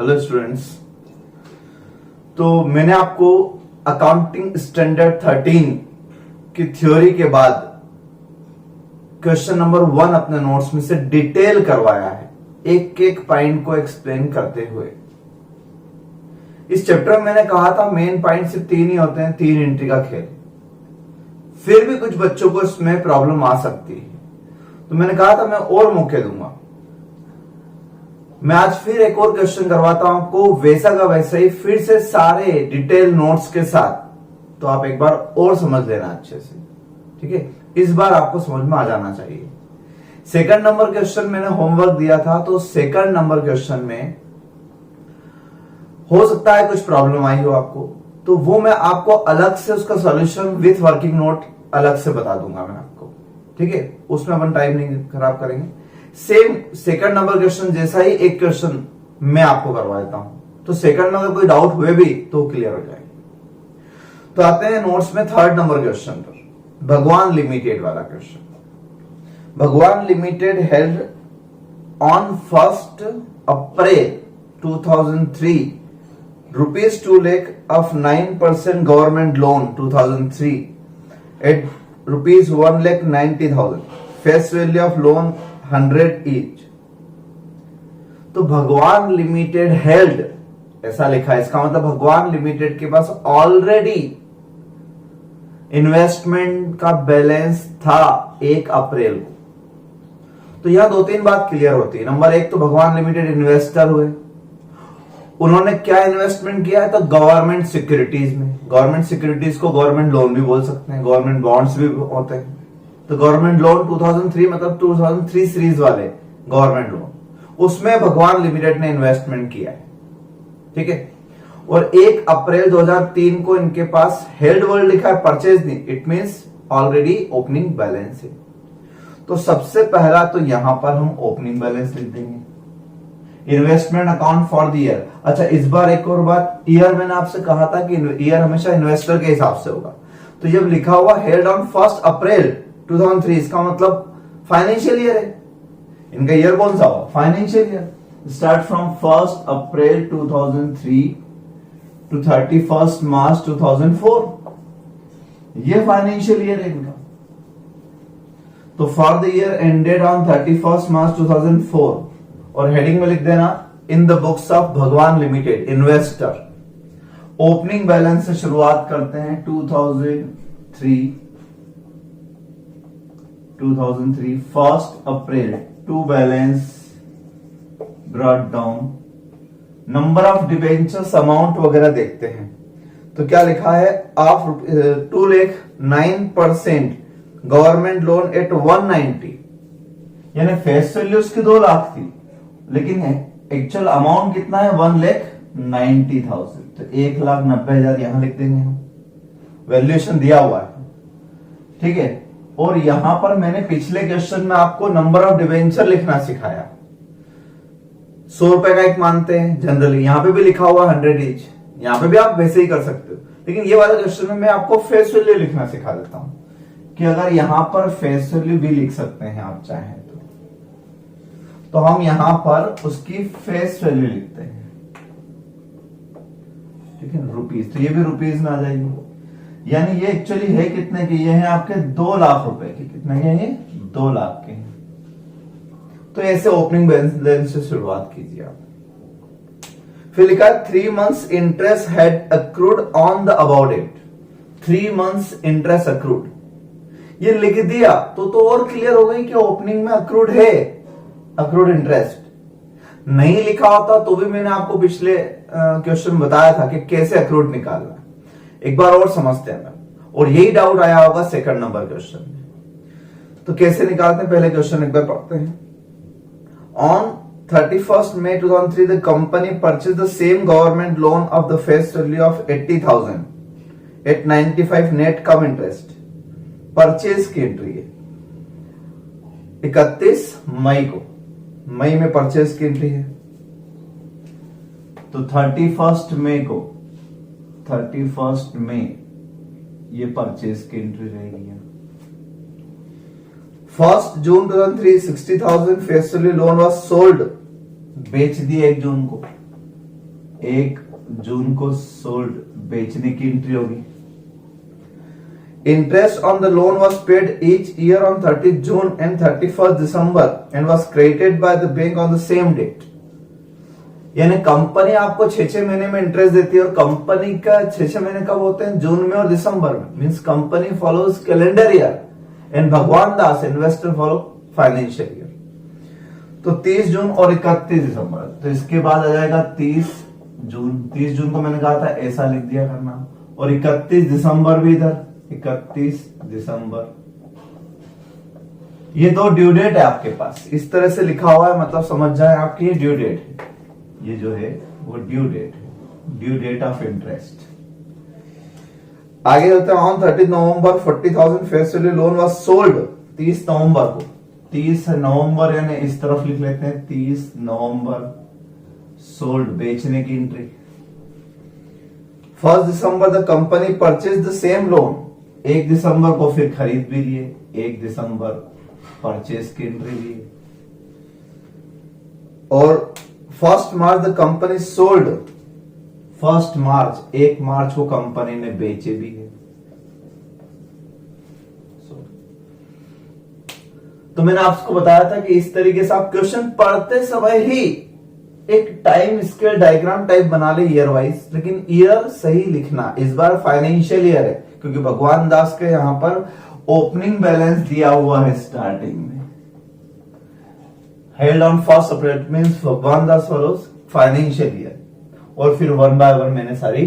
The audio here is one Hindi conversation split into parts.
Hello students. तो मैंने आपको अकाउंटिंग स्टैंडर्ड 13 की थ्योरी के बाद क्वेश्चन नंबर 1 अपने नोट्स में से डिटेल करवाया है, एक एक पॉइंट को एक्सप्लेन करते हुए। इस चैप्टर में मैंने कहा था मेन पॉइंट सिर्फ 3 ही होते हैं, 3 एंट्री का खेल। फिर भी कुछ बच्चों को इसमें प्रॉब्लम आ सकती है, तो मैंने कहा था मैं और मौके दूंगा। मैं आज फिर एक और क्वेश्चन करवाता हूं आपको, वैसा का वैसा ही, फिर से सारे डिटेल नोट्स के साथ, तो आप एक बार और समझ लेना अच्छे से, ठीक है। इस बार आपको समझ में आ जाना चाहिए। सेकंड नंबर क्वेश्चन मैंने होमवर्क दिया था, तो सेकंड नंबर क्वेश्चन में हो सकता है कुछ प्रॉब्लम आई हो आपको, तो वो मैं आपको अलग से उसका सॉल्यूशन विथ वर्किंग नोट अलग से बता दूंगा मैं आपको, ठीक है। उसमें अपन टाइम नहीं खराब करेंगे। सेम सेकंड नंबर क्वेश्चन जैसा ही एक क्वेश्चन मैं आपको करवा देता हूं, तो सेकंड में अगर कोई डाउट हुए भी तो क्लियर हो जाएगी। तो आते हैं नोट्स में थर्ड नंबर क्वेश्चन पर, भगवान लिमिटेड वाला क्वेश्चन। भगवान limited held on 1 April 2003 ₹2 lakh of 9% government loan 2003 at ₹1,90,000, face value of loan 100 each। तो भगवान लिमिटेड हेल्ड ऐसा लिखा है, इसका मतलब भगवान लिमिटेड के पास ऑलरेडी इन्वेस्टमेंट का बैलेंस था 1 अप्रैल को। तो यहां 2-3 बात क्लियर होती है। नंबर 1 तो भगवान लिमिटेड इन्वेस्टर हुए, उन्होंने क्या इन्वेस्टमेंट किया है, तो गवर्नमेंट सिक्योरिटीज में। गवर्नमेंट सिक्योरिटीज को गवर्नमेंट लोन भी बोल सकते हैं, गवर्नमेंट बॉन्ड्स भी होते हैं। तो गवर्नमेंट लोन 2003 मतलब 2003 सीरीज वाले गवर्नमेंट लोन, उसमें भगवान लिमिटेड ने इन्वेस्टमेंट किया है, ठीक है। और 1 अप्रैल 2003 को इनके पास हेल्ड वर्ड लिखा है, परचेज नहीं, it means already opening balance है। तो सबसे पहला तो यहां पर हम ओपनिंग बैलेंस लिख देंगे, investment account for the year. अच्छा, इस बार एक और बात, ईयर मैंने आपसे कहा था कि ईयर हमेशा इन्वेस्टर के हिसाब से होगा। तो जब लिखा हुआ हेल्ड ऑन 1 अप्रैल 2003, इसका मतलब फाइनेंशियल ईयर है। इनका ईयर कौन सा होगा, financial year. Start from 1 April 2003 to 31 March 2004, ये फाइनेंशियल ईयर है इनका। तो for the year ended on 31 March 2004, और हेडिंग में लिख देना in the books of Bhagwan limited investor. Opening balance से शुरुआत करते हैं 2003 1 अप्रैल to balance brought down. Number of debentures amount वगैरह देखते हैं, तो क्या लिखा है, of 2 lakh 9% government loan eight 190, यानी फेस वैल्यू उसकी 2 लाख थी, लेकिन एक्चुअल अमाउंट कितना है, 1,90,000। तो 1,90,000 यहां लिख देंगे हम, वैल्यूएशन दिया हुआ है, ठीक है। और यहां पर मैंने पिछले क्वेश्चन में आपको नंबर ऑफ डिवेंचर लिखना सिखाया। 100 रुपए का एक मानते हैं जनरली, यहां पे भी लिखा हुआ 100 ईच, यहां पे भी आप वैसे ही कर सकते हो। लेकिन ये वाला क्वेश्चन में मैं आपको फेस वैल्यू लिखना सिखा देता हूं, कि अगर यहां पर फेस वैल्यू भी लिख सकते हैं आप चाहें तो हम यहां पर उसकी फेस वैल्यू लिखते हैं, ठीक है, रुपीज। तो ये भी रुपीज में आ जाएगी, यानी ये एक्चुअली है कितने की, ये है आपके 2 लाख रुपए की। कितने के ये 2 लाख के हैं। तो ऐसे ओपनिंग बैलेंस से शुरुआत कीजिए आप। फिर लिखा 3 months interest had accrued on the about date. 3 months interest accrued, ये लिख दिया तो और क्लियर हो गई कि ओपनिंग में अक्रूड है, अक्रूड इंटरेस्ट। नहीं लिखा होता तो भी मैंने आपको पिछले क्वेश्चन बताया था कि कैसे अक्रूड निकालना। एक बार और समझते हैं, और यही डाउट आया होगा सेकंड नंबर क्वेश्चन में। तो कैसे निकालते हैं, पहले क्वेश्चन एक बार पढ़ते हैं। On 31 May 2003 the company purchase the same government loan of the face value of 80,000 at 95 net cum interest. Purchase की एंट्री है 31 मई को, मई में परचेज की एंट्री है, तो 31 मई को, 31 मई ये परचेज की एंट्री रहेगी। 1 जून 2003 60,000 face value loan was sold, बेच दिए 1 जून को। 1 जून को सोल्ड, बेचने की एंट्री होगी। Interest on the loan was paid each year on 30 June and 31 December and was credited by the bank on the same date. यानी कंपनी आपको 6 महीने में इंटरेस्ट देती है, और कंपनी का 6 महीने कब होते हैं? जून में और दिसंबर में। Means company follows calendar year and भगवान दास इन्वेस्टर फॉलो फाइनेंशियल ईयर। तो 30 जून और 31 दिसंबर, तो इसके बाद आ जाएगा 30 जून। 30 जून को मैंने कहा था ऐसा लिख दिया करना, और 31 दिसंबर भी इधर, 31 दिसंबर। ये दो ड्यू डेट है आपके पास, इस तरह से लिखा हुआ है, मतलब समझ जाए आपकी ये ड्यू डेट है। ये जो है वो ड्यू डेट है, ड्यू डेट ऑफ इंटरेस्ट। आगे होता है on 30 November 40,000 face value loan was sold. 30 नवंबर को, 30 नवंबर यानी इस तरफ लिख लेते हैं, 30 नवंबर सोल्ड, बेचने की entry. 1 December the company purchase the same loan. 1 दिसंबर को फिर खरीद भी लिए, 1 दिसंबर परचेज की एंट्री लिए। और 1 मार्च द कंपनी सोल्ड। 1 मार्च, 1 मार्च को कंपनी ने बेचे भी है। तो मैंने आपको बताया था कि इस तरीके से आप क्वेश्चन पढ़ते समय ही एक टाइम स्केल डायग्राम टाइप बना ले ईयर वाइज, लेकिन ईयर सही लिखना। इस बार फाइनेंशियल ईयर है, क्योंकि भगवान दास के यहां पर ओपनिंग बैलेंस दिया हुआ है स्टार्टिंग में। हेल्ड ऑन 1 अप्रैल मींस भगवान दास फॉलोज फाइनेंशियल ईयर। और फिर 1 बाय 1 मैंने सारी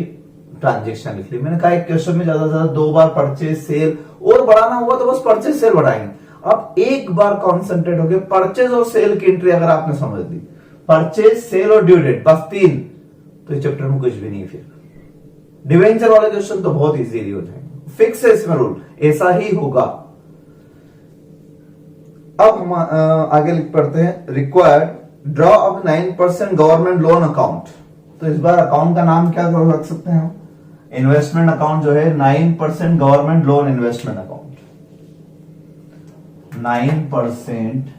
ट्रांजेक्शन लिख ली। मैंने कहा एक क्वेश्चन में ज्यादा से ज्यादा 2 बार परचेज सेल, और बढ़ाना हुआ तो बस परचेज सेल बढ़ाएंगे। अब एक बार कॉन्सेंट्रेट हो गया परचेज और सेल की एंट्री अगर आपने समझ ली, परचेज सेल और ड्यू डेट, बस 3, तो इस चैप्टर में कुछ भी नहीं। फिर डिवेंचर वाले क्वेश्चन तो बहुत इजीली हो जाएंगे, फिक्स है इसमें रूल, ऐसा ही होगा। अब हम आगे लिख पढ़ते हैं, required draw up 9% government loan account. तो इस बार अकाउंट का नाम क्या रख सकते हैं हम? इन्वेस्टमेंट अकाउंट जो है 9% government loan investment account, 9%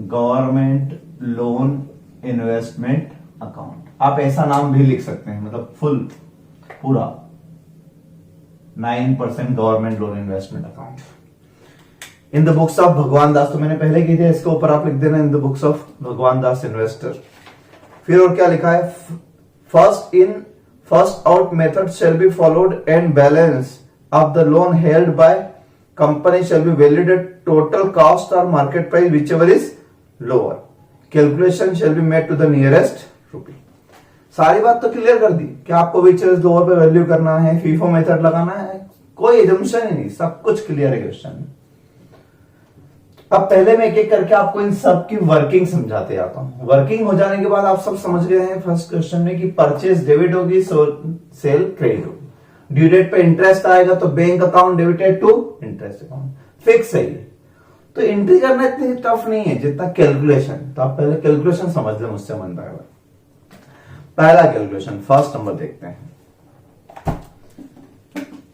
government loan investment account. आप ऐसा नाम भी लिख सकते हैं, मतलब फुल पूरा 9% government loan investment account in the books of भगवान दास। तो मैंने पहले की थी, इसके ऊपर आप लिख देना इन द बुक्स ऑफ भगवान दास इन्वेस्टर। फिर और क्या लिखा है? First in first out method shall be followed and balance of the loan held by company shall be valued at total cost और market price whichever is lower. Calculation shall be made to the nearest rupee. सारी बात तो क्लियर कर दी कि आपको व्हिचएवर इज लोअर पे वैल्यू करना है, फीफो मेथड लगाना है, कोई एजम्पशन ही नहीं, सब कुछ क्लियर है क्वेश्चन। अब पहले मैं एक एक करके आपको इन सब की वर्किंग समझाते आता हूं। वर्किंग हो जाने के बाद आप सब समझ गए हैं फर्स्ट क्वेश्चन में कि परचेज डेबिट होगी, सेल क्रेडिट होगी। ड्यू डेट पे इंटरेस्ट आएगा तो bank account debited to interest account, fix है ये। तो एंट्री करना इतनी टफ नहीं है जितना कैलकुलेशन। तो आप पहले कैलकुलेशन समझ लें मुझसे मन पाएगा। पहला कैलकुलेशन, फर्स्ट नंबर देखते हैं।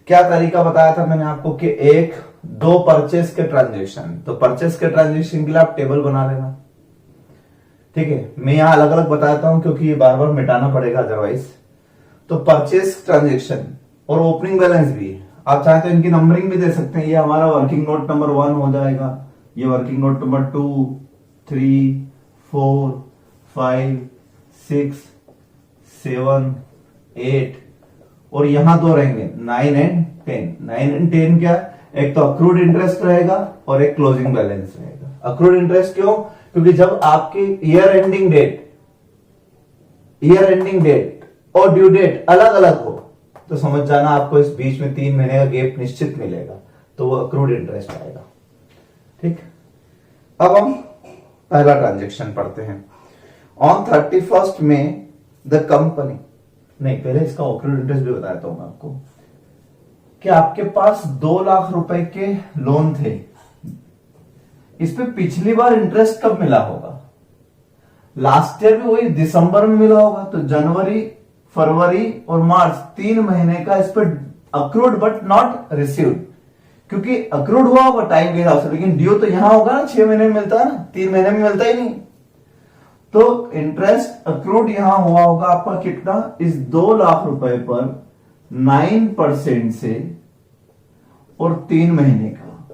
क्या तरीका बताया था मैंने आपको कि 1-2 परचेस के ट्रांजेक्शन। तो परचेस के ट्रांजेक्शन के लिए आप टेबल बना लेना, ठीक है। मैं यहां अलग अलग बताता हूं क्योंकि ये बार बार मिटाना पड़ेगा अदरवाइज। तो परचेस ट्रांजेक्शन और ओपनिंग बैलेंस भी आप चाहे तो इनकी नंबरिंग भी दे सकते हैं। ये हमारा वर्किंग नोट नंबर 1 हो जाएगा, ये वर्किंग नोट नंबर 2, 3, 4, 5, 6, 7, 8 और यहां 2 रहेंगे 9 एंड 10। 9 एंड 10 क्या? एक तो अक्रूड इंटरेस्ट रहेगा और एक क्लोजिंग बैलेंस रहेगा। अक्रूड इंटरेस्ट क्यों? क्योंकि जब आपकी ईयर एंडिंग डेट और ड्यू डेट अलग अलग हो तो समझ जाना आपको इस बीच में 3 महीने का गैप निश्चित मिलेगा, तो वो अक्रूड इंटरेस्ट आएगा, ठीक। अब हम पहला ट्रांजेक्शन पढ़ते हैं। ऑन 31 में द कंपनी, नहीं पहले इसका अक्रूड इंटरेस्ट भी बताया था मैं आपको कि आपके पास 2 लाख रुपए के लोन थे। इस पे पिछली बार इंटरेस्ट कब मिला होगा? लास्ट ईयर भी वही दिसंबर में मिला होगा। तो जनवरी, फरवरी और मार्च 3 महीने का इस पे अक्रूड बट नॉट रिसीव्ड, क्योंकि अक्रूड हुआ होगा टाइम के हिसाब से, लेकिन ड्यू तो यहां होगा ना, 6 महीने में मिलता है ना, 3 महीने में मिलता ही नहीं। तो इंटरेस्ट अक्रूड यहां हुआ होगा आपका कितना, इस 2 लाख रुपए पर 9% से और 3 महीने का,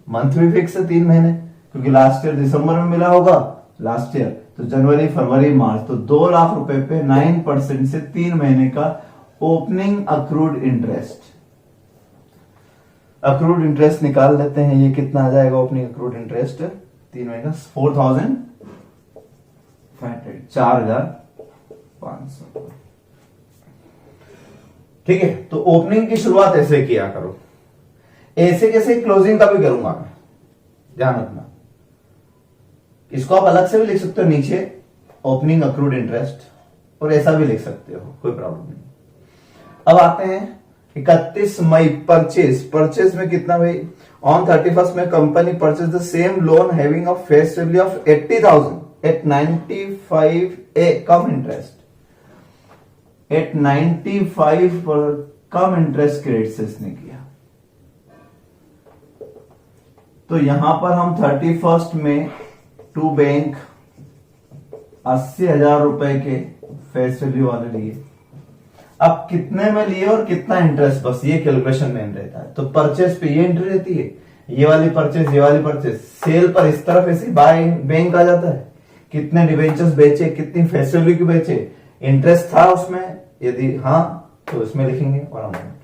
मंथ भी फिक्स है 3 महीने, क्योंकि लास्ट ईयर दिसंबर में मिला होगा लास्ट ईयर, तो जनवरी फरवरी मार्च, तो 2 लाख रुपए पे 9% से 3 महीने का opening accrued interest. Accrued interest निकाल लेते हैं, ये कितना आ जाएगा ओपनिंग अक्रूड इंटरेस्ट 3 महीने का, 4,500। ठीक है, तो ओपनिंग की शुरुआत ऐसे किया करो, ऐसे कैसे क्लोजिंग का भी करूंगा मैं, ध्यान रखना। इसको आप अलग से भी लिख सकते हो नीचे, ओपनिंग अक्रूड इंटरेस्ट, और ऐसा भी लिख सकते हो, कोई प्रॉब्लम नहीं। अब आते हैं 31 मई परचेज में कितना भाई, ऑन 31st में company purchase the same loan having a face value of 80,000 at 95 a cum interest, at 95 per come interest के रेट से इसने किया। तो यहां पर हम 31st में टू बैंक 80,000 रुपए के फेस वैल्यू वाले लिए। अब कितने में लिए और कितना इंटरेस्ट, बस ये कैलकुलेशन में रहता है। तो परचेज पे ये एंट्री रहती है, ये वाली परचेज, ये वाली परचेज। सेल पर इस तरफ ऐसे बाय बैंक आ जाता है, कितने डिबेंचर्स बेचे, कितनी फेस वैल्यू की बेचे, इंटरेस्ट था उसमें, यदि हाँ तो इसमें लिखेंगे और अमाउंट,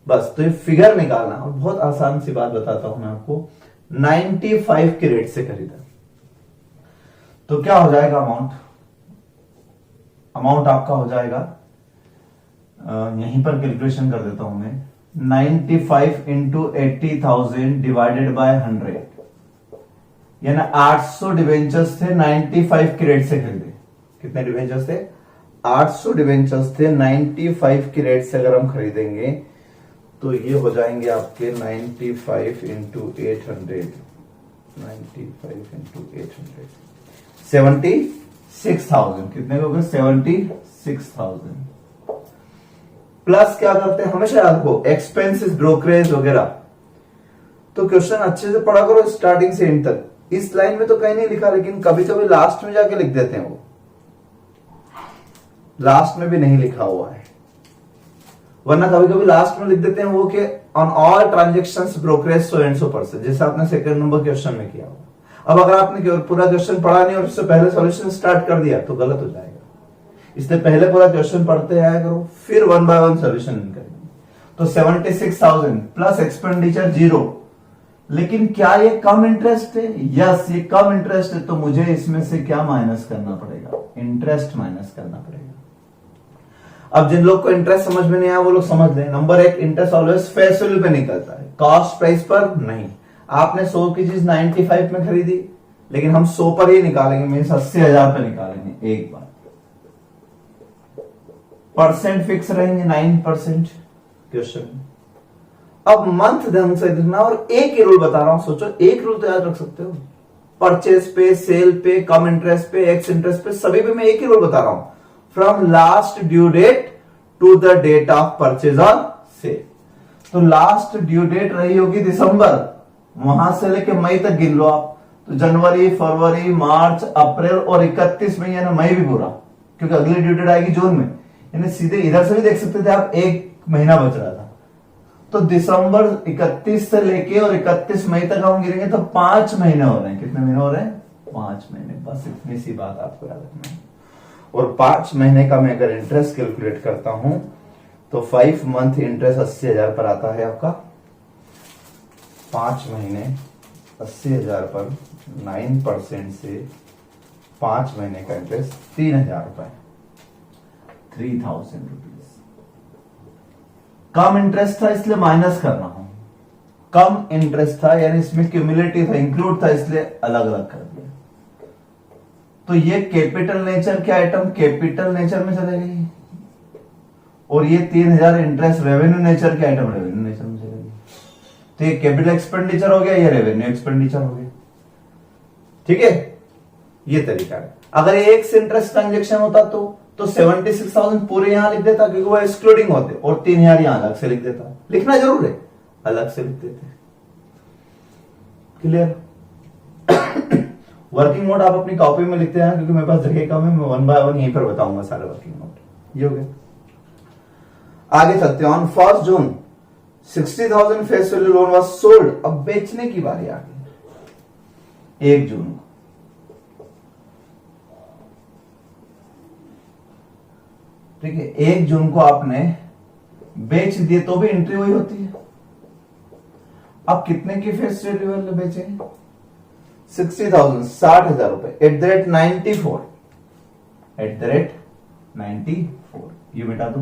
बस। तो ये फिगर निकालना, और बहुत आसान सी बात बताता हूं मैं आपको, 95 के रेट से खरीदा तो क्या हो जाएगा अमाउंट आपका हो जाएगा, यहीं पर कैलकुलेशन कर देता हूं मैं, 95 इंटू 80,000 डिवाइडेड बाय 100, यानी 800 डिवेंचर्स थे 95 के रेट से खरीदे। कितने डिवेंचर्स थे, 800 डिवेंचर्स थे 95 के रेट से अगर हम खरीदेंगे तो ये हो जाएंगे आपके 95 इंटू 800, 95 इंटू 800, 76,000। कितने हो गए, 76,000। प्लस क्या करते हैं, हमेशा याद रखो, एक्सपेंसेस, ब्रोकरेज वगैरह। तो क्वेश्चन अच्छे से पढ़ा करो स्टार्टिंग से एंड तक। इस लाइन में तो कहीं नहीं लिखा, लेकिन कभी कभी लास्ट में जाके लिख देते हैं, वो लास्ट में भी नहीं लिखा हुआ है, वरना कभी कभी लास्ट में लिख देते हैं वो कि on all transactions brokerage so and so %, जैसे आपने सेकंड नंबर क्वेश्चन में किया हुआ। अब अगर आपने पूरा क्वेश्चन पढ़ा नहीं और उससे पहले सॉल्यूशन स्टार्ट कर दिया तो गलत हो जाएगा, इसलिए पहले पूरा क्वेश्चन पढ़ते आया करो, फिर 1 बाय 1 सॉल्यूशन करेंगे। तो 76,000 प्लस एक्सपेंडिचर 0, लेकिन क्या ये कम इंटरेस्ट है, यस ये कम इंटरेस्ट है, तो मुझे इसमें से क्या माइनस करना पड़ेगा, इंटरेस्ट माइनस करना पड़ेगा। अब जिन लोग को इंटरेस्ट समझ में नहीं आया वो लोग समझ लें, number 1, interest always face value पे निकलता है, कॉस्ट प्राइस पर नहीं। आपने 100 की चीज 95 में खरीदी, लेकिन हम 100 पर ही निकालेंगे, मीन्स 80,000 पे निकालेंगे एक बार। परसेंट फिक्स रहेंगे 9% क्वेश्चन में। अब मंथ ढंग से देखना, और एक ही रूल बता रहा हूं, सोचो एक रूल तो याद रख सकते हो, परचेज पे, सेल पे, कम इंटरेस्ट पे, एक्स इंटरेस्ट पे, सभी पे मैं एक ही रूल बता रहा हूं, from last due date to the date of purchase और सेल। तो लास्ट ड्यू डेट रही होगी दिसंबर, वहां से लेके मई तक गिन लो आप, तो जनवरी, फरवरी, मार्च, अप्रैल और 31 में, यानी मई भी पूरा, क्योंकि अगली ड्यू डेट आएगी जून में, यानी सीधे इधर से भी देख सकते थे आप, एक महीना बच रहा था। तो दिसंबर 31 से लेके और 31 मई तक हम गिरेंगे तो 5 महीने हो रहे हैं। कितने महीने हो रहे हैं, 5 महीने। बस इतनी सी बात आपको याद रखना है। और 5 महीने का मैं अगर इंटरेस्ट कैलकुलेट करता हूं तो 5 मंथ इंटरेस्ट 80,000 पर आता है आपका। 5 महीने 80,000 पर 9% से 5 महीने का इंटरेस्ट 3,000 रुपए, 3,000 रुपीज। कम इंटरेस्ट था इसलिए माइनस कर रहा हूं, कम इंटरेस्ट था यानी इसमें क्यूमुलेटिव था, इंक्लूड था, इसलिए अलग अलग कर दिया। तो ये कैपिटल नेचर के आइटम कैपिटल नेचर में चले गई, और ये 3,000 इंटरेस्ट रेवेन्यू नेचर के आइटम रेवेन्यू नेचर में चले गई। तो ये कैपिटल एक्सपेंडिचर हो गया, ये रेवेन्यू एक्सपेंडिचर हो गया। ठीक है, ये तरीका है। अगर ये एक इंटरेस्ट ट्रांजेक्शन होता तो 76,000 पूरे यहां लिख देता, क्योंकि वो एक्सक्लूडिंग होते, और 3,000 यहां अलग से लिख देता। लिखना जरूर है, अलग से लिख देते। क्लियर। वर्किंग नोट आप अपनी कॉपी में लिखते हैं क्योंकि मेरे पास जगह कम है, मैं 1 बाय 1 यहीं पर बताऊंगा सारे वर्किंग नोट। ये हो गया। आगे चलते हैं। On 1 June 60,000 face value loan was sold. अब बेचने की बारी आ गई 1 जून को। ठीक है, 1 जून को आपने बेच दिए तो भी एंट्री हुई होती है। अब कितने की फेस वैल्यू वाले बेचे? 60,000, 60,000 रुपए @94 @94। ये मिटा दो।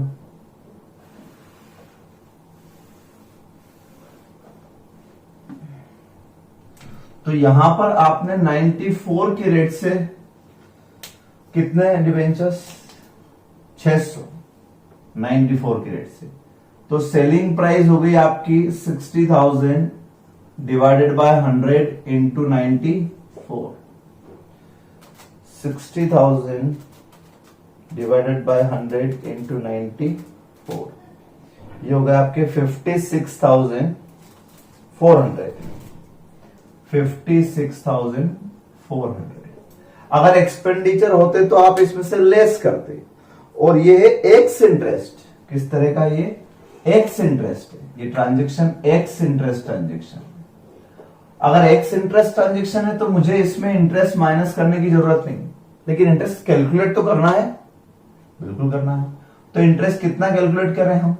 तो यहां पर आपने 94 के रेट से कितने डिवेंचर्स? 600 94 के रेट से। तो सेलिंग प्राइस हो गई आपकी 60,000 divided by 100 into 94। 60,000 divided by 100 into 94, ये हो गया आपके 56,400। 56,400। अगर एक्सपेंडिचर होते तो आप इसमें से लेस करते। और ये है एक्स इंटरेस्ट। किस तरह का? ये एक्स इंटरेस्ट है। ये ट्रांजेक्शन एक्स इंटरेस्ट ट्रांजेक्शन। अगर एक्स इंटरेस्ट ट्रांजेक्शन है तो मुझे इसमें इंटरेस्ट माइनस करने की जरूरत नहीं, लेकिन इंटरेस्ट कैलकुलेट तो करना है, बिल्कुल करना है। तो इंटरेस्ट कितना कैलकुलेट करें हम?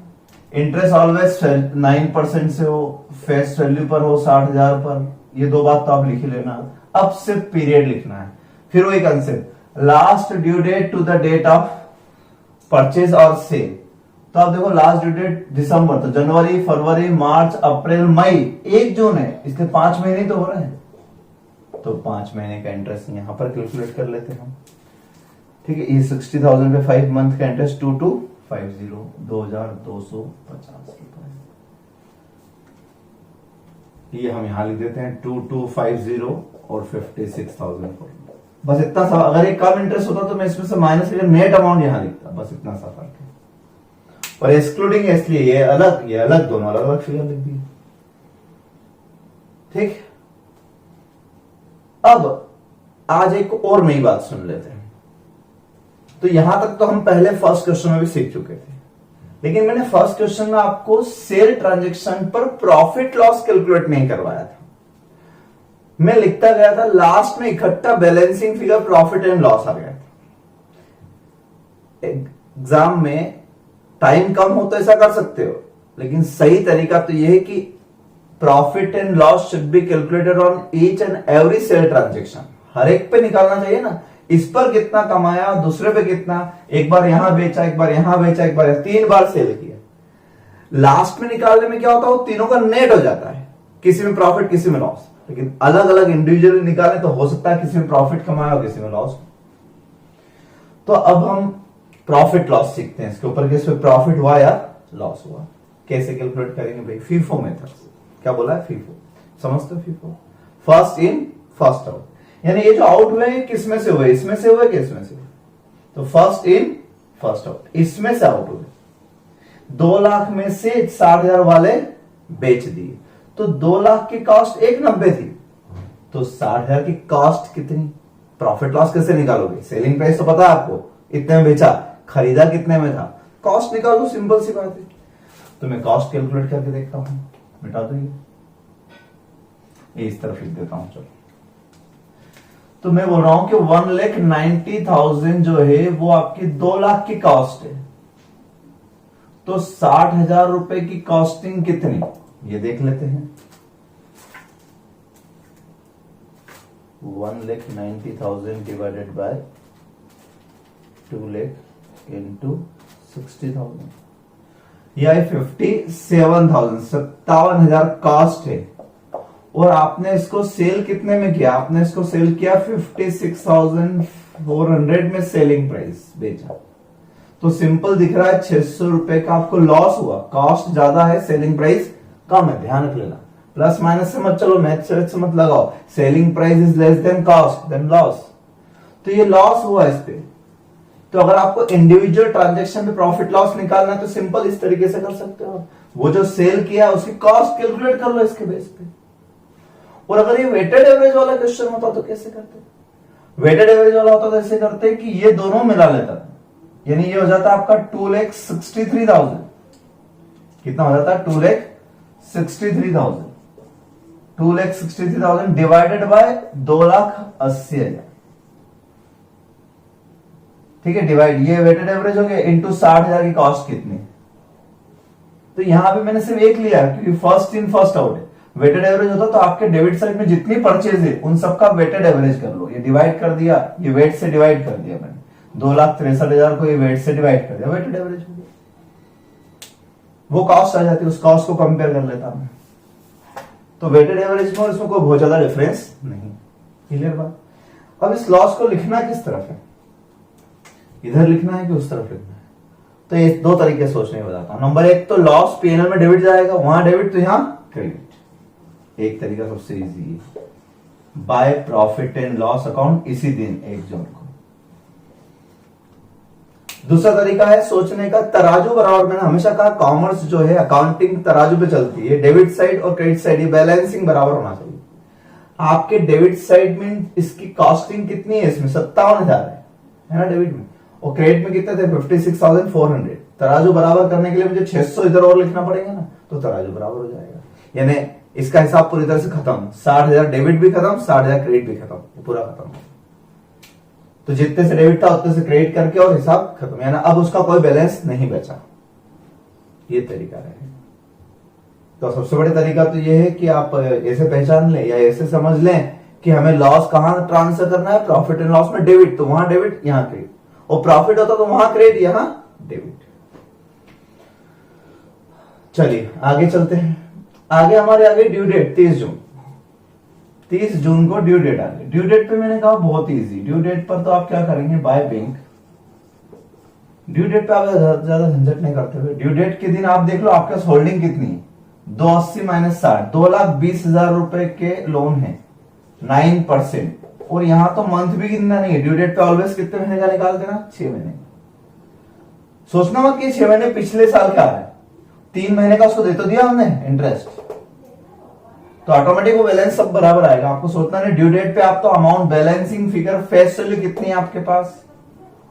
इंटरेस्ट ऑलवेज 9% से हो, फेस वैल्यू पर हो 60,000 पर। ये दो बात तो आप लिख लेना। अब सिर्फ पीरियड लिखना है। फिर वही concept, last due date to the date of purchase और सेल। तो आप देखो लास्ट ड्यू डेट दिसंबर, तो जनवरी, फरवरी, मार्च, अप्रैल, मई, 1 जून है, इसलिए 5 महीने तो हो रहे हैं। तो 5 महीने का इंटरेस्ट यहां पर कैलकुलेट कर लेते हैं हम। ठीक है, ये 60,000 पे 5 मंथ का इंटरेस्ट 2250 2250 रुपए। ये हम यहां लिख देते हैं 2250 और 56,000। बस इतना सा। अगर एक कम इंटरेस्ट होता तो मैं इसमें से माइनस करके नेट अमाउंट यहां लिखता। बस इतना सा फर्क है। और एक्सक्लूडिंग इसलिए ये अलग दोनों अलग अलग फिगर लिख दिए। ठीक, अब आज एक और नई बात सुन लेते हैं। तो यहां तक तो हम पहले फर्स्ट क्वेश्चन में भी सीख चुके थे, लेकिन मैंने फर्स्ट क्वेश्चन में आपको सेल ट्रांजैक्शन पर प्रॉफिट लॉस कैलकुलेट नहीं करवाया था। मैं लिखता गया था, लास्ट में इकट्ठा balancing figure profit and loss आ गया था। एग्जाम में टाइम कम हो तो ऐसा कर सकते हो, लेकिन सही तरीका तो यह है कि profit and loss should be calculated on each and every sale transaction. हर एक पे निकालना चाहिए ना, इस पर कितना कमाया, दूसरे पे कितना, एक बार यहां बेचा, एक बार यहां बेचा, एक बार 3 बार सेल किया। लास्ट में निकालने में क्या होता है, वो तीनों का नेट हो जाता है, किसी में प्रॉफिट किसी में लॉस। लेकिन अलग अलग इंडिविजुअली निकालें तो हो सकता है किसी में प्रॉफिट कमाया और किसी में लॉस। तो अब हम प्रॉफिट लॉस सीखते हैं इसके ऊपर, किस पे प्रॉफिट हुआ या लॉस हुआ, कैसे कैलकुलेट करेंगे भाई। FIFO method. क्या बोला है? फीफो। समझते हो FIFO? First in first out. यानी ये जो आउट हुए हैं किसमें से हुए? इसमें से हुए कि इसमें से? तो फर्स्ट इन फर्स्ट आउट, इसमें से आउट हुए। 2 लाख में से 60,000 वाले बेच दिए, तो 2 लाख की कॉस्ट 190 थी, तो 60,000 की कॉस्ट कितनी? प्रॉफिट लॉस कैसे निकालोगे? सेलिंग प्राइस तो पता है आपको, इतने में बेचा, खरीदा कितने में था, कॉस्ट निकालो, सिंपल सी बात है। तो मैं कॉस्ट कैलकुलेट करके देखता हूं, मिटा दो ये इस तरफ लिख देता हूं। चलो, तो मैं बोल रहा हूं कि 1,90,000 जो है वो आपकी 2 लाख की कॉस्ट है। तो 60,000 रुपए की कॉस्टिंग कितनी, ये देख लेते हैं। 1,90,000 डिवाइडेड बाय 2 लाख इंटू 60,000, यह 57,000, 57,000 कॉस्ट है। और आपने इसको सेल कितने में किया? आपने इसको सेल किया 56,400 में, सेलिंग प्राइस बेचा। तो सिंपल दिख रहा है 600 रुपए का आपको लॉस हुआ। कॉस्ट ज्यादा है, सेलिंग प्राइस कम है, ध्यान रख लेना। प्लस माइनस से मत चलो, मैथ से मत लगाओ। Selling price is less than cost then loss, तो ये लॉस हुआ इस पे। तो अगर आपको इंडिविजुअल ट्रांजैक्शन पे प्रॉफिट लॉस निकालना है तो सिंपल इस तरीके से कर सकते हो। वो जो सेल किया उसकी कॉस्ट कैलकुलेट कर लो इसके बेस पे। और अगर ये वेटेड एवरेज वाला क्वेश्चन होता तो कैसे करते? वेटेड एवरेज वाला होता तो ऐसे करते कि ये दोनों मिला लेता, यानी ये हो जाता आपका 2,63,000। कितना हो जाता है? 2,63,000। 2,63,000 डिवाइडेड बाय 2,80,000। ठीक है, डिवाइड, ये वेटेड एवरेज हो गया, इंटू 60,000 की कॉस्ट कितनी। तो यहां भी मैंने सिर्फ एक लिया क्योंकि फर्स्ट इन फर्स्ट आउट है। वेटेड एवरेज होता तो आपके डेबिट साइड में जितनी परचेज है उन सबका वेटेड एवरेज कर लो। ये डिवाइड कर दिया, ये वेट से डिवाइड कर दिया मैंने, 2,63,000 को ये वेट से डिवाइड कर दिया, वेटेड एवरेज हो गया। वो कॉस्ट आ जाती है, उस कॉस्ट को कंपेयर कर लेता हूं। तो वेटेड एवरेज में और इसमें कोई बहुत ज्यादा डिफरेंस नहीं। क्लियर बात? अब इस लॉस को लिखना किस तरफ है, इधर लिखना है कि उस तरफ लिखना है? तो ये दो तरीके सोचने को बताता हूं। नंबर एक तो लॉस पीएनएल में डेबिट जाएगा, वहां डेबिट तो यहां क्रेडिट। एक तरीका सबसे इजी है, by profit and loss account इसी दिन 1 जून को। दूसरा तरीका है सोचने का, तराजू बराबर। मैंने हमेशा कहा कॉमर्स जो है अकाउंटिंग तराजू पे चलती है, डेबिट साइड और क्रेडिट साइड ये बैलेंसिंग बराबर होना चाहिए। आपके डेबिट साइड में इसकी कॉस्टिंग कितनी है, इसमें 57,000 है ना डेबिट में, और क्रेडिट में कितने थे 56,400। तराजू बराबर करने के लिए मुझे 600 इधर और लिखना पड़ेगा ना, तो तराजू बराबर हो जाएगा। यानी इसका हिसाब पूरी तरह से खत्म, 60,000 डेबिट भी खत्म, 60,000 क्रेडिट भी खत्म, पूरा खत्म। तो जितने से डेबिट था उतने से क्रेडिट करके और हिसाब खत्म, यानी अब उसका कोई बैलेंस नहीं बचा। ये तरीका है। तो सबसे बड़ा तरीका तो ये है कि आप ऐसे पहचान लें या ऐसे समझ लें कि हमें लॉस कहां ट्रांसफर करना है, प्रॉफिट एंड लॉस में डेबिट, तो वहां डेबिट यहां क्रेडिट, और प्रॉफिट होता तो वहां क्रेडिट यहां डेबिट। चलिए आगे चलते हैं। आगे हमारे आगे ड्यू डेट 30 जून। 30 जून को ड्यू डेट आ गई। ड्यू डेट पे मैंने कहा बहुत इजी। ड्यू डेट पर तो आप क्या करेंगे, बाय बैंक। ड्यू डेट पे आप ज्यादा झंझट नहीं करते हुए, ड्यू डेट के दिन आप देख लो आपके पास होल्डिंग कितनी है, 280 माइनस 60, 2,20,000 रुपए के लोन है, 9%। और यहां तो मंथ भी गिनना नहीं है, ड्यू डेट पे ऑलवेज कितने महीने का निकाल देना, 6 महीने। सोचना मत कि 6 महीने पिछले साल क्या है, 3 महीने का उसको दे तो दिया हमने इंटरेस्ट, तो ऑटोमेटिक वो बैलेंस सब बराबर आएगा। आपको सोचना नहीं, ड्यू डेट पे आप तो amount balancing figure face value कितनी है आपके पास,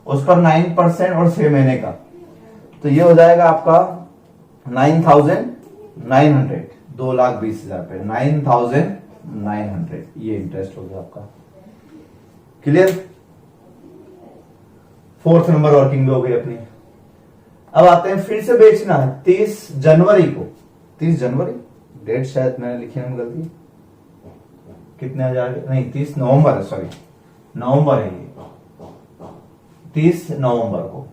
उस पर 9% और 6 महीने का, तो ये हो जाएगा आपका 9,900, 2,20,000 पे 9,900 ये इंटरेस्ट हो गया आपका। क्लियर? 4th नंबर वर्किंग हो गई अपनी। अब आते हैं, फिर से बेचना है 30 जनवरी को। 30 जनवरी डेट शायद मैंने लिखी है गलती, कितने हजार नहीं, 30 नवंबर है, सॉरी नवंबर है ये, 30 नवंबर को।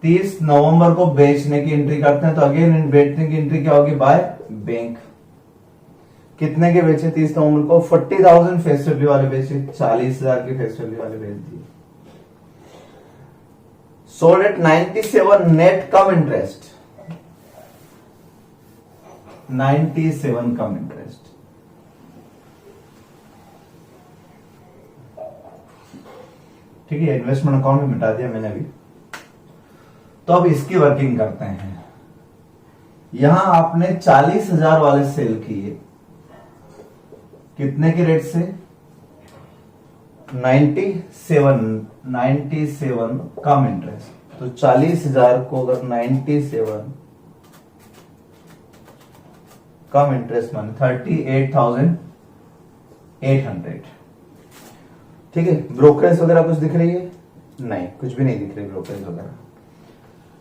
30 नवंबर को बेचने की एंट्री करते हैं, तो अगेन बेचने की एंट्री क्या होगी, बाय बैंक। कितने के बेचे 30 नवंबर को, 40,000 फेस वैल्यू वाले बेचे, 40,000 के फेस वैल्यू वाले बेच दिए। Sold at 97 net cum interest, 97 come interest. ठीक है, इन्वेस्टमेंट अकाउंट में मिटा दिया मैंने अभी। तो अब इसकी वर्किंग करते हैं। यहां आपने 40,000 वाले सेल किए, कितने के रेट से, 97 कम इंटरेस्ट। तो 40,000 को अगर 97 कम इंटरेस्ट माने 38,800। ठीक है, ब्रोकरेज वगैरह कुछ दिख रही है, नहीं कुछ भी नहीं दिख रही ब्रोकरेज वगैरह।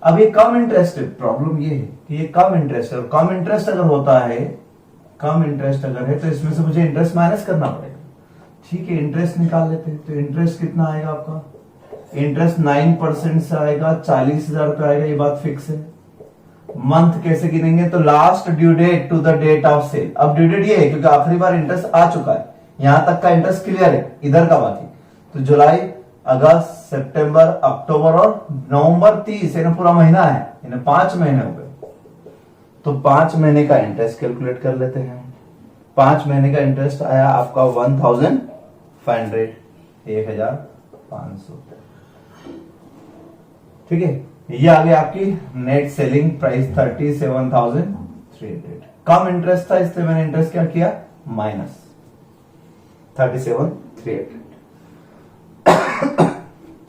अब ये कम इंटरेस्ट है, प्रॉब्लम ये है कि ये कम इंटरेस्ट है, और कम इंटरेस्ट अगर होता है, कम इंटरेस्ट अगर है तो इसमें से मुझे इंटरेस्ट माइनस करना पड़ेगा। ठीक है, इंटरेस्ट निकाल लेते हैं। तो इंटरेस्ट कितना आएगा आपका, इंटरेस्ट 9% से आएगा, 40,000 रुपए आएगा, ये बात फिक्स है। मंथ कैसे गिनेंगे, तो last due date to the date of sale. अब ड्यू डेट ये है क्योंकि आखिरी बार इंटरेस्ट आ चुका है, यहां तक का इंटरेस्ट क्लियर है, इधर का बाकी। तो जुलाई, अगस्त, सितंबर, अक्टूबर और नवंबर 30, यानी पूरा महीना है, यानी 5 महीने हो गए। तो 5 महीने का इंटरेस्ट कैलकुलेट कर लेते हैं। 5 महीने का इंटरेस्ट आया आपका 1,500, 1,500। ठीक है, ये आ गई आपकी नेट सेलिंग प्राइस 37,300। कम इंटरेस्ट था इसलिए मैंने इंटरेस्ट क्या किया, माइनस 37,300।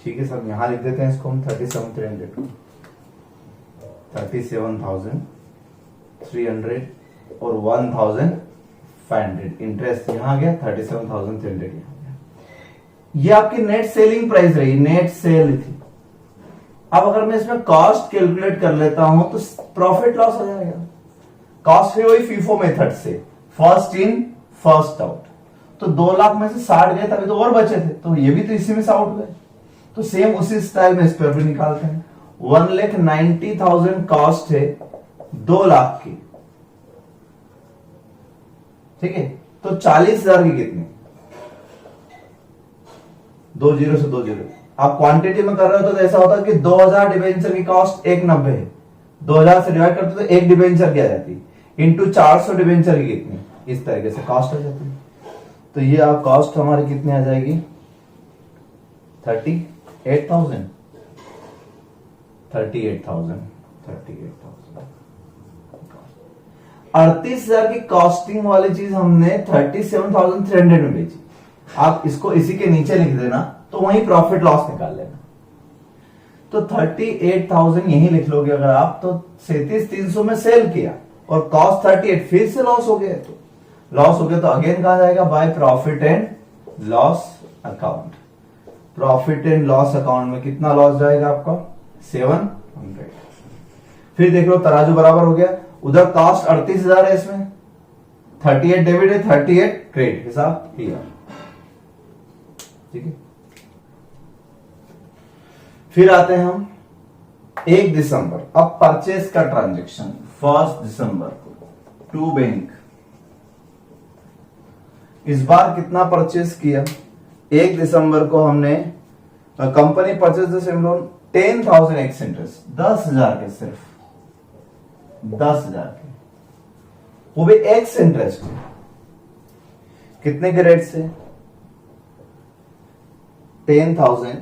ठीक है सर, यहां लिख देते हैं इसको हम 37,300 और 1,500 इंटरेस्ट यहां गया, 37,300 यहां गया। ये आपकी नेट सेलिंग प्राइस रही, नेट सेल थी। अब अगर मैं इसमें कॉस्ट कैलकुलेट कर लेता हूं तो प्रॉफिट लॉस हो जाएगा। कॉस्ट फिर वही फीफो मेथड से, फर्स्ट इन फर्स्ट आउट। तो 2 लाख में से 60 गए, तभी तो और बचे थे, तो ये भी तो इसी में से आउट गए। तो सेम उसी स्टाइल में इस पर भी निकालते हैं। 1,90,000 कॉस्ट है 2 लाख की, ठीक है। तो 40,000 की कितनी, 2 जीरो से 2 जीरो। आप क्वांटिटी में कर रहे हो तो ऐसा होता है कि 2000 डिबेंचर की कॉस्ट 190 है, 2000 से डिवाइड करते तो 1 डिबेंचर क्या जाती, इंटू 400 डिबेंचर की कितनी, इस तरीके से कॉस्ट हो जाती है। तो ये आप कॉस्ट हमारी कितनी आ जाएगी, 38,000 38,000 की कॉस्टिंग वाली चीज हमने 37,300 में बेची। आप इसको इसी के नीचे लिख देना, तो वही प्रॉफिट लॉस निकाल लेना। तो 38,000 यही लिख लोगे अगर आप, तो 37,300 में सेल किया और कॉस्ट 38, फिर से लॉस हो गया। तो लॉस हो गया तो अगेन कहा जाएगा by profit and loss account. Profit and loss account में कितना लॉस जाएगा आपका, 700। फिर देख लो तराजू बराबर हो गया, उधर कॉस्ट 38,000 है, इसमें 38 डेबिट है, 38 क्रेडिट, हिसाब क्लियर, ठीक है। फिर आते हैं हम 1 दिसंबर। अब परचेज का ट्रांजेक्शन 1 दिसंबर को टू बैंक। इस बार कितना परचेज किया, 1 दिसंबर को हमने company purchase the same loan 10,000 x interest, 10,000 के, सिर्फ 10,000 के, वो भी एक्स इंटरेस्ट है। कितने के रेट से, 10,000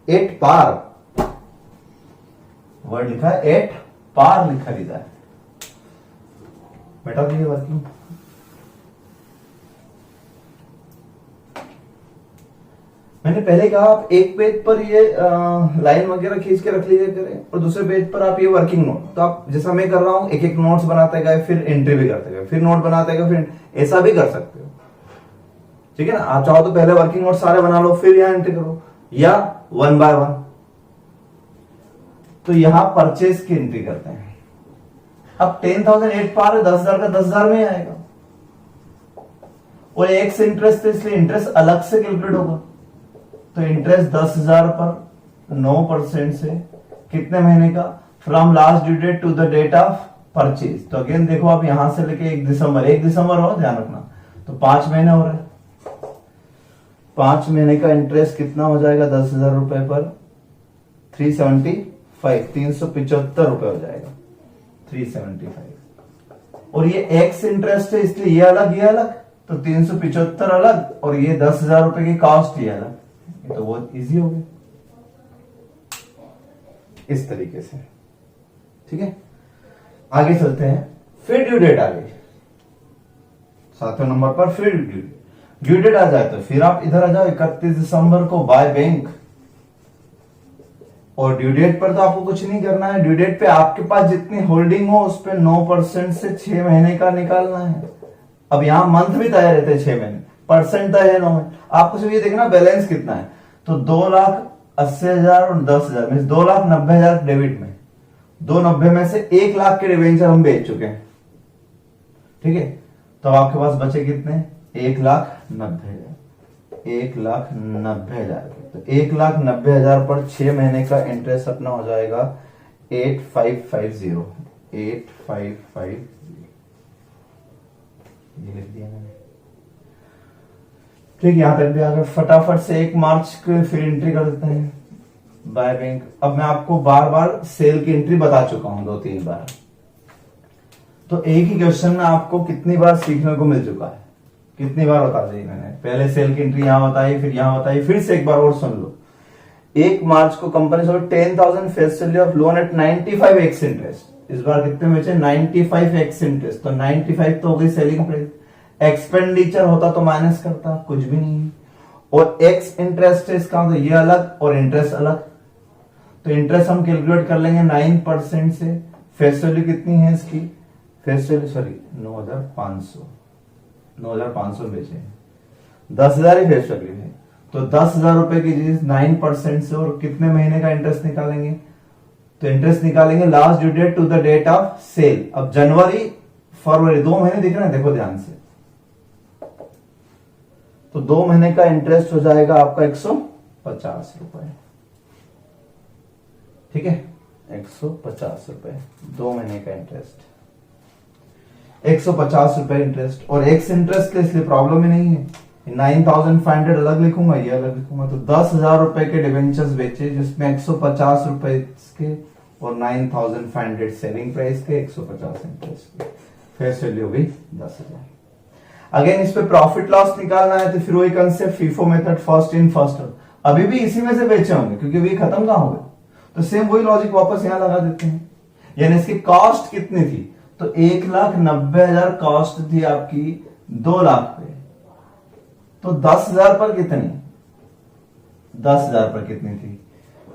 एट पार, वर्ड लिखा है, 8 पार लिखा दिया है बेटा। ये वर्किंग मैंने पहले कहा, आप एक पेज पर ये लाइन वगैरह खींच के रख लीजिए करें, और दूसरे पेज पर आप ये वर्किंग नोट, तो आप जैसा मैं कर रहा हूं एक एक नोट्स बनाते गए, फिर एंट्री भी करते गए, फिर नोट बनाते गए, फिर ऐसा भी कर सकते हो, ठीक है ना। आप चाहो तो पहले वर्किंग नोट सारे बना लो, फिर यहां एंट्री करो, या 1 बाय 1। तो यहां परचेज की एंट्री करते हैं। अब 10,008 पार है, 10,000 का 10,000 में आएगा, और एक्स इंटरेस्ट है, इसलिए इंटरेस्ट अलग से कैलकुलेट होगा। तो इंटरेस्ट 10,000 पर 9% से कितने महीने का, from last due date to the date of purchase. तो अगेन देखो आप यहां से लेके 1 दिसंबर हो, ध्यान रखना, तो 5 महीने हो रहे हैं। 5 महीने का इंटरेस्ट कितना हो जाएगा 10,000 रुपए पर, 375 रुपए हो जाएगा, 375। और ये एक्स इंटरेस्ट है, इसलिए ये अलग, ये अलग, तो 375 अलग, और ये 10,000 रुपए की कॉस्ट ये अलग। तो बहुत इजी हो गया इस तरीके से, ठीक है। आगे चलते हैं, फिर ड्यू डेट आ गई 7वें नंबर पर। फिर ड्यू डेट आ जाए तो फिर आप इधर आ जाओ 31 दिसंबर को बाय बैंक। और ड्यू डेट पर तो आपको कुछ नहीं करना है, ड्यू डेट पे आपके पास जितनी होल्डिंग हो उस पर 9% से 6 महीने का निकालना है। अब यहां मंथ भी तय रहते हैं, 6 महीने, परसेंट तय है 9 में। आपको सिर्फ ये देखना बैलेंस कितना है, तो 2,80,000 और 10,000 में 2,90,000 डेबिट में, 290 में से 1 लाख के डिवेंचर हम बेच चुके हैं, ठीक है। तो आपके पास बचे कितने, 1,90,000, 1,90,000। तो 1,90,000 पर 6 महीने का इंटरेस्ट अपना हो जाएगा 8,550, 8,550, ये लिख दिया मैंने, ठीक। यहां तक भी अगर फटाफट से 1 मार्च को फिर एंट्री कर देते हैं बाय बैंक। अब मैं आपको बार बार सेल की एंट्री बता चुका हूं 2-3 बार, तो एक ही क्वेश्चन में आपको कितनी बार सीखने को मिल चुका है, कितनी बार बता दी मैंने। पहले सेल की एंट्री यहां बताई, फिर यहां बताई, फिर से एक बार और सुन लो। 1 मार्च को company 10,000 face value of loan eight 95 x interest, इस बार कितने में बेचे 95 एक्स इंटरेस्ट, तो 95 तो हो गई सेलिंग प्राइस। एक्सपेंडिचर होता तो माइनस करता, कुछ भी नहीं है। और एक्स इंटरेस्ट है इसका, तो ये अलग और इंटरेस्ट अलग। तो इंटरेस्ट हम कैलकुलेट कर लेंगे 9% से। फेस वैल्यू कितनी है इसकी, फेस वैल्यू सॉरी 9,500 बेचे, 10,000 ही फेस वैल्यू है। तो 10,000 रुपए की चीज 9% से, और कितने महीने का इंटरेस्ट निकालेंगे, तो इंटरेस्ट निकालेंगे last due date to the date of sale. अब जनवरी फरवरी 2 महीने दिख रहे हैं, देखो ध्यान से। तो 2 महीने का इंटरेस्ट हो जाएगा आपका 150 रुपए, ठीक है, 150 रुपए 2 महीने का इंटरेस्ट, 150 रुपए इंटरेस्ट। और एक्स इंटरेस्ट के इसलिए प्रॉब्लम ही नहीं है, 9,500 अलग लिखूंगा, ये अलग लिखूंगा। तो 10,000 रुपए के डिवेंचर्स बेचे, जिसमें 150 रुपए के और 9,500 सेलिंग प्राइस के, 150 इंटरेस्ट के, फेस वैल्यू हुई 10,000। अगेन इस पे प्रॉफिट लॉस निकालना है, तो फिर वही concept FIFO method, first in first out. अभी भी इसी में से बेचे होंगे क्योंकि अभी खत्म कहां हो गए, तो सेम वही लॉजिक वापस यहां लगा देते हैं। यानी इसकी कॉस्ट कितनी थी, तो 1,90,000 कॉस्ट थी आपकी 2 लाख पे, तो 10,000 पर कितनी, 10,000 पर कितनी थी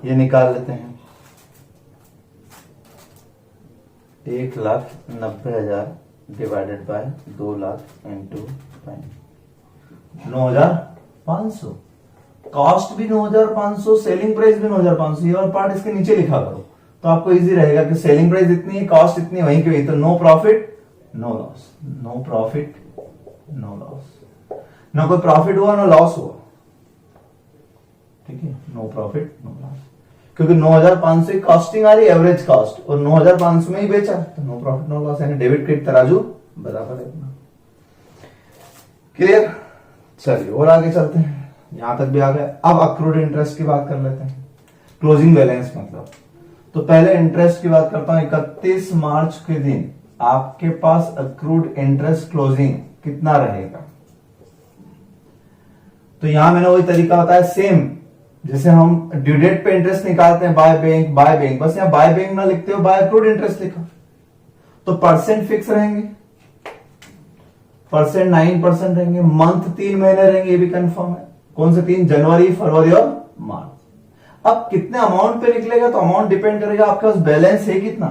ये निकाल लेते हैं। 1,90,000 divided by 2 lakh into 9,500, cost भी 9,500, सेलिंग प्राइस भी 9,500। ये और पार्ट इसके नीचे लिखा करो तो आपको इजी रहेगा कि सेलिंग प्राइस इतनी है, कॉस्ट इतनी, वहीं की वहीं। तो no profit no loss, no profit no loss, ना कोई प्रॉफिट हुआ ना लॉस हुआ, ठीक है, नो प्रॉफिट नो लॉस। क्योंकि 9,500 की कॉस्टिंग आ रही है, एवरेज कॉस्ट, और 9,500 में ही बेचा, तो नो प्रॉफिट नो लॉस, यानी डेबिट क्रेडिट तराजू बराबर है अपना। क्लियर, चलिए और आगे चलते हैं, यहां तक भी आ गए। अब अक्रूड इंटरेस्ट की बात कर लेते हैं, क्लोजिंग बैलेंस मतलब। तो पहले इंटरेस्ट की बात करता हूं। 31 मार्च के दिन आपके पास अक्रूड इंटरेस्ट क्लोजिंग कितना रहेगा, तो यहां मैंने वही तरीका बताया सेम, जैसे हम ड्यू डेट पे इंटरेस्ट निकालते हैं बाय बैंक, बस यहां बाय बैंक ना लिखते हो, बाय अक्रूड इंटरेस्ट लिखो। तो परसेंट फिक्स रहेंगे, परसेंट 9% रहेंगे, मंथ 3 महीने रहेंगे, ये भी कंफर्म है। कौन से 3, जनवरी फरवरी और मार्च। अब कितने अमाउंट पे निकलेगा, तो अमाउंट डिपेंड करेगा आपके पास बैलेंस है कितना।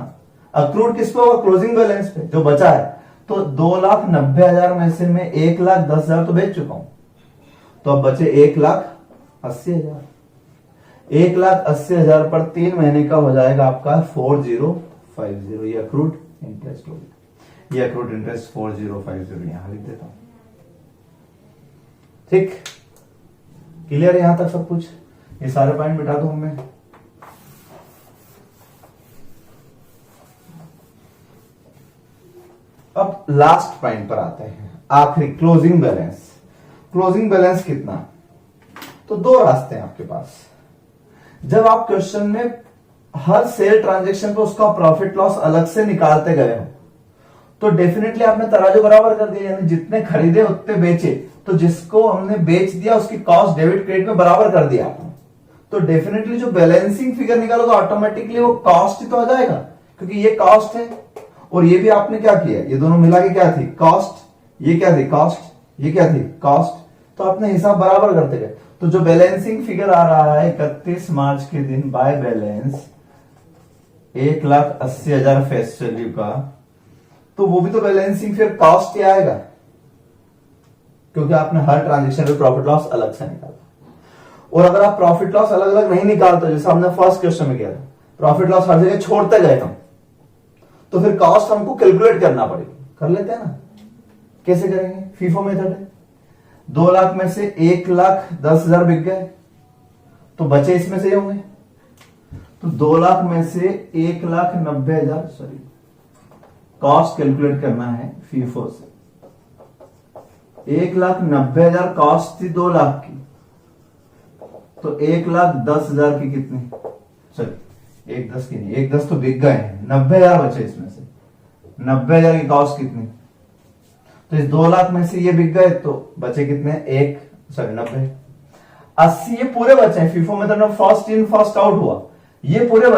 अक्रूड किस पे होगा, क्लोजिंग बैलेंस पे, जो बचा है। तो 2,90,000 में से मैं 1,10,000 तो बेच चुका हूं, तो अब बचे 1,80,000। 1,80,000 पर 3 महीने का हो जाएगा आपका 4050, ये अक्रूड इंटरेस्ट होगा। ये अक्रूड इंटरेस्ट 4050 यहां लिख देता हूं, ठीक, क्लियर है यहां तक सब कुछ। ये सारे पॉइंट मिटा दूं मैं। अब लास्ट पॉइंट पर आते हैं, आखिरी, क्लोजिंग बैलेंस। क्लोजिंग बैलेंस कितना, तो 2 रास्ते हैं आपके पास। जब आप क्वेश्चन में हर सेल ट्रांजैक्शन पे उसका प्रॉफिट लॉस अलग से निकालते गए हो, तो डेफिनेटली आपने तराजू बराबर कर दिया, यानी जितने खरीदे उतने बेचे, तो जिसको हमने बेच दिया उसकी कॉस्ट डेबिट क्रेडिट में बराबर कर दिया आपने। तो डेफिनेटली जो बैलेंसिंग फिगर निकालो तो ऑटोमेटिकली वो कॉस्ट ही तो आ जाएगा, क्योंकि ये कॉस्ट है और ये भी आपने क्या किया, ये दोनों मिला के क्या थी, कॉस्ट, ये क्या थी, कॉस्ट, ये क्या थी, कॉस्ट। तो आपने हिसाब बराबर करते गए। तो जो बैलेंसिंग फिगर आ रहा है 31 मार्च के दिन बाय बैलेंस 1,80,000 फेस वैल्यू का, तो वो भी तो बैलेंसिंग फिर कॉस्ट ही आएगा, क्योंकि आपने हर ट्रांजेक्शन में प्रॉफिट लॉस अलग से निकाला। और अगर आप प्रॉफिट लॉस अलग अलग नहीं निकालते, जैसे हमने फर्स्ट क्वेश्चन में किया था, प्रॉफिट लॉस हर जगह छोड़ते गए हम, तो फिर कॉस्ट हमको कैलकुलेट करना पड़ेगी। कर लेते हैं ना, कैसे करेंगे, फीफो मेथड है। 2 लाख में से 1,10,000 बिक गए, तो बचे इसमें से होंगे, तो 2 लाख में से 1,90,000, सॉरी, कॉस्ट कैलकुलेट करना है फीफो से। 1,90,000 कॉस्ट थी 2 लाख की, तो 1,10,000 की कितनी, सॉरी 1,10 की नहीं, 1,10 तो बिक गए हैं, 90,000 बचे इसमें से। 90,000 की कॉस्ट कितनी, तो इस 2 लाख में से ये बिक गए, तो बचे कितने, 90, 80 ये पूरे बचे हैं। फीफो मेथड में फर्स्ट इन फर्स्ट आउट हुआ, ये पूरे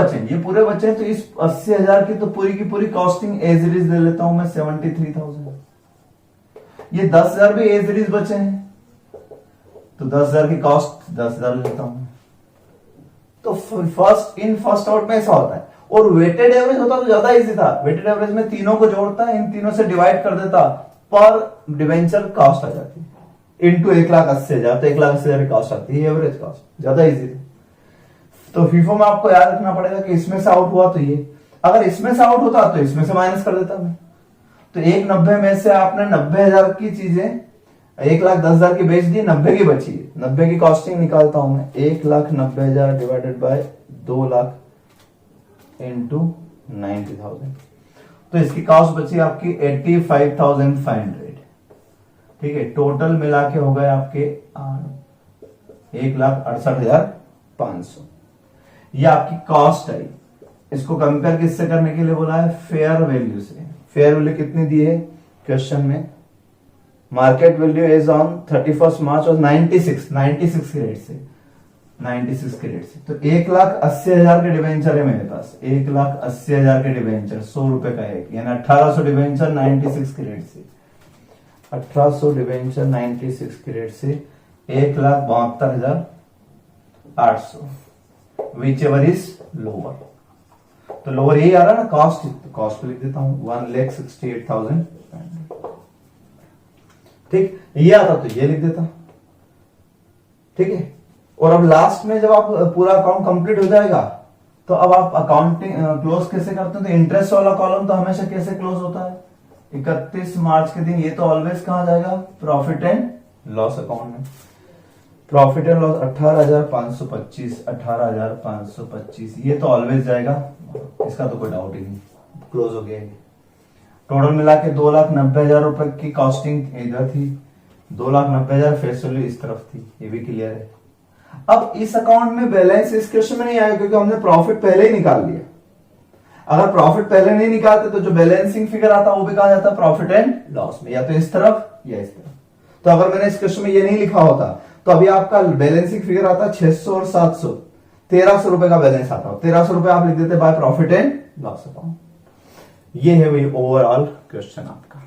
बचे तो इस 80,000 की तो पूरी की पूरी कॉस्टिंग एज इट इज ले लेता हूं मैं 73,000। ये 10,000 भी एज इट इज बचे हैं तो 10,000 की कॉस्ट 10,000 लेता हूं। तो फर्स्ट आउट में ऐसा होता है। और वेटेड एवरेज होता तो ज्यादा इजी था। वेटेड एवरेज में तीनों को जोड़ता, इन तीनों से डिवाइड कर देता, पर डिवेंचर कॉस्ट आ जाती है इंटू 1,80,000, तो 1,80,000 की कॉस्ट आती है एवरेज कॉस्ट, ज्यादा इजी थी। तो फीफो में आपको याद रखना पड़ेगा कि इसमें से आउट हुआ तो ये, अगर इसमें से आउट होता तो इसमें से माइनस कर देता मैं। तो 190 में से आपने 90,000 की चीजें 1,10,000 की बेच दी, 90 की बची है। 90 की कॉस्टिंग निकालता हूं मैं, 1,90,000 डिवाइडेड बाय 2 लाख इंटू 90,000, तो इसकी कॉस्ट बची आपकी 85,500। ठीक है, टोटल मिला के हो गए आपके 1,68,500। ये आपकी कॉस्ट आई। इसको कंपेयर किससे करने के लिए बोला है? फेयर वैल्यू से। फेयर वैल्यू कितनी दी है क्वेश्चन में? मार्केट वैल्यू इज ऑन 31 मार्च और 96 के रेट से, 96 के रेट से। तो 1,80,000 के डिवेंचर है मेरे पास, 1,80,000 के डिवेंचर 100 रुपए का एक, यानी 1,800 डिवेंचर 96 के रेट से, 1,800 डिवेंचर 96 के रेट से 1,72,800, विच एवर इज लोअर। तो लोअर यही आ रहा है ना कॉस्ट, तो कॉस्ट लिख देता हूं 1,68,000। ठीक, ये आता तो ये लिख देता। ठीक है, और अब लास्ट में जब आप पूरा अकाउंट कंप्लीट हो जाएगा तो अब आप अकाउंटिंग क्लोज कैसे करते हैं? तो इंटरेस्ट वाला कॉलम तो हमेशा कैसे क्लोज होता है? 31 मार्च के दिन ये तो ऑलवेज कहां जाएगा? प्रॉफिट एंड लॉस अकाउंट में। प्रॉफिट एंड लॉस 18,525, 18,525 ये तो ऑलवेज जाएगा, इसका तो कोई डाउट ही नहीं, क्लोज हो गया। टोटल मिला के 2,90,000 रुपए की कॉस्टिंग इधर थी, 2,90,000 फेस वैल्यू इस तरफ थी, ये भी क्लियर है। अब इस अकाउंट में बैलेंस इस क्वेश्चन में नहीं आया क्योंकि हमने प्रॉफिट पहले ही निकाल लिया। अगर प्रॉफिट पहले नहीं निकालते तो जो बैलेंसिंग फिगर आता वो भी कहा जाता प्रॉफिट एंड लॉस में, या तो इस तरफ या इस तरफ। तो अगर मैंने इस क्वेश्चन में ये नहीं लिखा होता तो अभी आपका बैलेंसिंग फिगर आता 600 और 700, 1,300 रुपए का बैलेंस आता। 1,300 रुपए आप लिख देते by profit and loss account. ये है वही ओवरऑल क्वेश्चन आपका।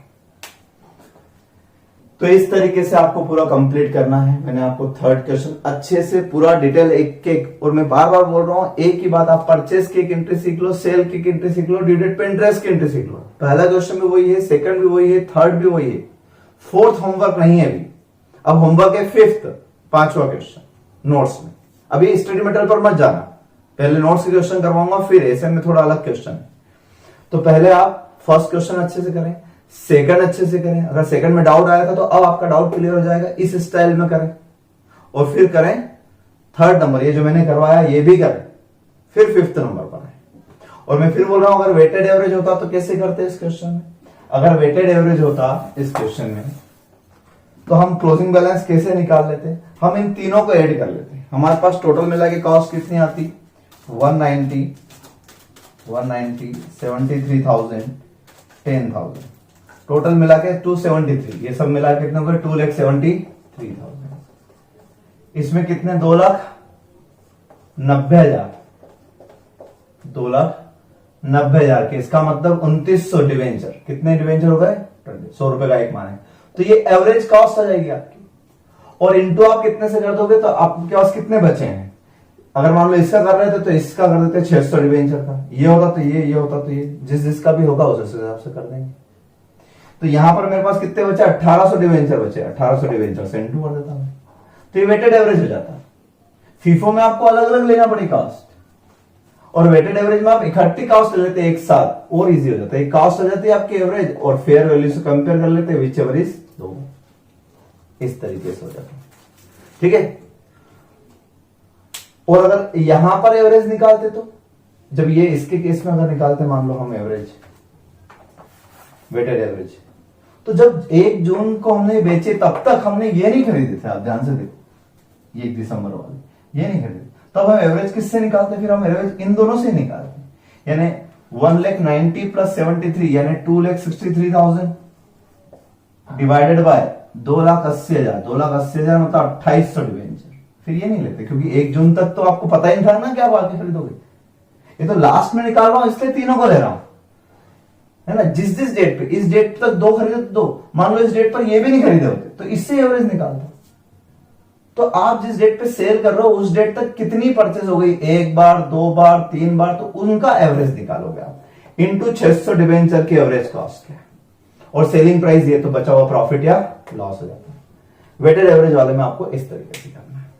तो इस तरीके से आपको पूरा कंप्लीट करना है। मैंने आपको थर्ड क्वेश्चन अच्छे से पूरा डिटेल एक एक, और मैं बार बार बोल रहा हूं एक ही बात, आप परचेस की एंट्री सीख लो, सेल की एंट्री सीख लो, ड्यू डेट पे इंटरेस्ट की एंट्री सीख लो। पहला क्वेश्चन भी वही है, सेकंड भी वही है, थर्ड भी वही है, फोर्थ होमवर्क नहीं है अभी। अब होमवर्क है फिफ्थ, 5वां क्वेश्चन नोट्स में। अभी स्टडी मटेरियल पर मत जाना, पहले नोट्स के क्वेश्चन करवाऊंगा, फिर ऐसे में थोड़ा अलग क्वेश्चन है। तो पहले आप फर्स्ट क्वेश्चन अच्छे से करें, सेकंड अच्छे से करें। अगर सेकंड में डाउट आया था तो अब आपका डाउट क्लियर हो जाएगा, इस स्टाइल में करें। और फिर करें थर्ड नंबर, ये जो मैंने करवाया ये भी करें, फिर फिफ्थ नंबर पर आए। और मैं फिर बोल रहा हूं अगर वेटेड एवरेज होता तो कैसे करते इस क्वेश्चन में? अगर वेटेड एवरेज होता इस क्वेश्चन में तो हम क्लोजिंग बैलेंस कैसे निकाल लेते? हम इन तीनों को ऐड कर लेते। हमारे पास टोटल मिला के कॉस्ट कितनी आती? 190, 73,000, 10,000, टोटल मिला के 273। ये सब मिला के कितने हो गए? 2,73,000। इसमें कितने? 2,90,000, 2,90,000 के, इसका मतलब 2,900 डिवेंचर। कितने डिवेंचर हो गए? 100 रुपए का एक माने, तो ये एवरेज कॉस्ट आ जाएगी आपकी। और इंटू आप कितने से कर दोगे तो आपके पास कितने बचे हैं? अगर मान लो इसका कर रहे थे तो इसका कर देते 600 डिवेंचर का, ये होता तो ये होता तो ये, जिस जिसका भी होगा उस हिसाब से कर देंगे। तो यहां पर मेरे पास कितने बचे? 1,800 डिवेंचर बचे, 1,800 डिवेंचर से इंटू कर देता हूं, तो ये वेटेड एवरेज हो जाता है। फीफो में आपको अलग अलग लेना पड़ी कॉस्ट, और वेटेड एवरेज में आप इकट्ठी कॉस्ट ले लेते एक साथ, और इजी हो जाता है। एक कॉस्ट हो जाती है आपकी एवरेज, और फेयर वैल्यू से कंपेयर कर लेते हैं विच एवर इज दो, इस तरीके से हो जाता है। ठीक है, और अगर यहां पर एवरेज निकालते तो, जब ये इसके केस में अगर निकालते मान लो हम एवरेज, वेटेड एवरेज, तो जब 1 जून को हमने बेचे तब तक हमने ये नहीं खरीदे थे, आप ध्यान से देखो, ये 1 दिसंबर वाले ये नहीं खरीदे, तब हम एवरेज किससे निकालते? फिर हम एवरेज इन दोनों से निकालते, यानी 1,90,000 प्लस 73 यानी 2,63,000 डिवाइडेड बाय 2,80,000, 2,80,000 मतलब 2,800 डिवेंचर। फिर ये नहीं लेते क्योंकि 1 जून तक तो आपको पता ही नहीं था ना कि आप आगे खरीदोगे, ये तो लास्ट में निकाल रहा हूं इसलिए तीनों को ले रहा हूं, है ना। जिस डेट पे, इस डेट तक 2 खरीदे तो 2, मान लो इस डेट पर ये भी नहीं खरीदे होते तो इससे एवरेज निकाल दो। तो आप जिस डेट पे सेल कर रहे हो उस डेट तक कितनी परचेज हो गई, 1 बार 2 बार 3 बार, तो उनका एवरेज निकालोगे आप इंटू 600 डिवेंचर की एवरेज कॉस्ट है और सेलिंग प्राइस ये, तो बचा हुआ प्रॉफिट या लॉस हो जाता है। वेटेड एवरेज वाले में आपको इस तरीके से करना है।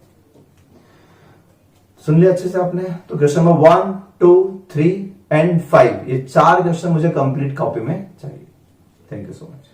सुन लिया अच्छे से आपने। तो क्वेश्चन नंबर 1, 2, 3 एंड 5, ये 4 क्वेश्चन मुझे कंप्लीट कॉपी में चाहिए। Thank you so much.